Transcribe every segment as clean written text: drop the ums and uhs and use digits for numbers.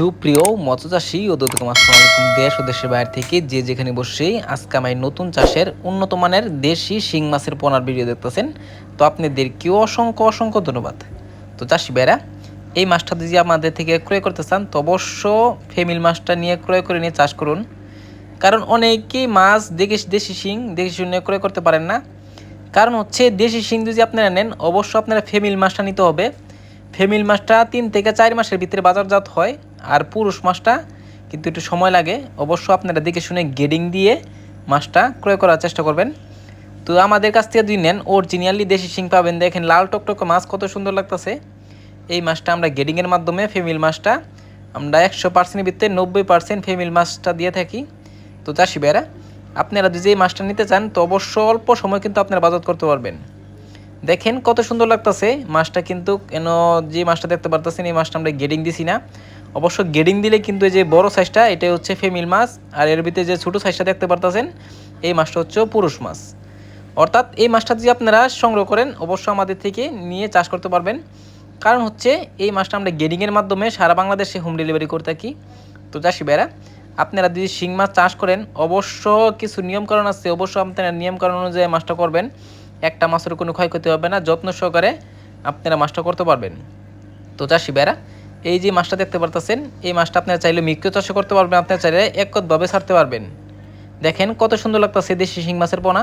সুপ্রিয় মৎস্যচাষী ও দর্শক, আসসালামু আলাইকুম। দেশ ও দেশের বাইরে থেকে যে যেখানে বসেই আজকে আমি নতুন চাষের উন্নত মানের দেশি শিং মাছের পোনার ভিডিও দেখতেছেন, তো আপনাদেরকেও অসংখ্য অসংখ্য ধন্যবাদ। তো চাষি ভাইরা, এই মাছটা যদি আমাদের থেকে ক্রয় করতে চান তো অবশ্য ফেমিল মাছটা নিয়ে ক্রয় করে নিয়ে চাষ করুন। কারণ অনেকেই মাছ দেশি শিং নিয়ে ক্রয় করতে পারেন না। কারণ হচ্ছে দেশি শিং যদি আপনারা নেন অবশ্য আপনারা ফেমিল মাছটা নিতে হবে। ফেমিল মাছটা 3 থেকে 4 মাসের ভিতরে বাজারজাত হয়, আর পুরুষ মাছটা কিন্তু একটু সময় লাগে। অবশ্য আপনারা দেখে শুনে গেডিং দিয়ে মাছটা ক্রয় করার চেষ্টা করবেন। তো আমাদের কাছ থেকে যদি নেন অরিজিনালি দেশি শিং পাবেন। দেখেন লাল টকটকে মাছ কত সুন্দর লাগতেছে। এই মাছটা আমরা গেডিংয়ের মাধ্যমে ফেমিল মাছটা আমরা 100%-এর ভিতরে 90% ফেমিল মাছটা দিয়ে থাকি। তো চাষি ভাইরা, আপনারা যদি এই মাছটা নিতে চান তো অবশ্য অল্প সময় কিন্তু আপনারা বাজার করতে পারবেন। দেখেন কত সুন্দর লাগতেছে মাছটা, কিন্তু যে মাছটা দেখতে পারতেছেন এই মাছটা আমরা গেডিং দিছি না। অবশ্য গেডিং দিলে কিন্তু এই যে বড় সাইজটা এটা হচ্ছে ফিমেল মাছ, আর এর ভিতরে যে ছোটো সাইজটা দেখতে পারতেছেন এই মাছটা হচ্ছে পুরুষ মাছ। অর্থাৎ এই মাছটা যদি আপনারা সংগ্রহ করেন অবশ্য আমাদের থেকে নিয়ে চাষ করতে পারবেন। কারণ হচ্ছে এই মাছটা আমরা গেডিংয়ের মাধ্যমে সারা বাংলাদেশে হোম ডেলিভারি করে থাকি। তো চাষি ভাইরা, আপনারা যদি শিং মাছ চাষ করেন অবশ্য কিছু নিয়মকানুন আছে, অবশ্য আপনারা নিয়মকানুন অনুযায়ী মাছটা করবেন। একটা মাছের কোনো ক্ষয়ক্ষতি হবে না, যত্ন সহকারে আপনারা মাছটা করতে পারবেন। তো চাষি ভাইরা, এই যে মাছটা দেখতে পারতেছেন এই মাছটা আপনারা চাইলে মিক্রো চাষে করতে পারবেন, আপনারা চাইলে এককভাবে ছাড়তে পারবেন। দেখেন কত সুন্দর লাগতেছে দেশি শিং মাছের পোনা।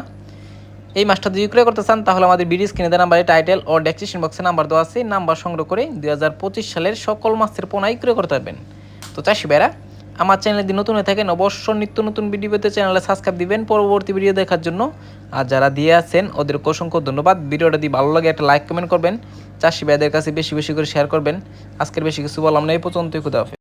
এই মাছটা যদি বিক্রয় করতে চান তাহলে আমাদের ভিডিও স্ক্রিনে দেওয়া নাম্বারে টাইটেল ও ডেসক্রিপশন বক্সে নাম্বার দেওয়া আছে, নাম্বার সংগ্রহ করে 2025 সালের সকল মাছের পোনাই ক্রয় করতে পারবেন। তো চাষি ভাইরা, আমার চ্যানেলে যদি নতুন হয়ে থাকেন অবশ্য নিত্য নতুন ভিডিও পেতে চ্যানেলে সাবস্ক্রাইব দিবেন পরবর্তী ভিডিও দেখার জন্য। আর যারা দিয়ে আছেন ওদেরকে অসংখ্য ধন্যবাদ। ভিডিওটা যদি ভালো লাগে একটা লাইক কমেন্ট করবেন, চাষি ভাইদের কাছে বেশি বেশি করে শেয়ার করবেন। আজকের বেশি কিছু বললাম না, এই পর্যন্তই। খুদা হাফেজ।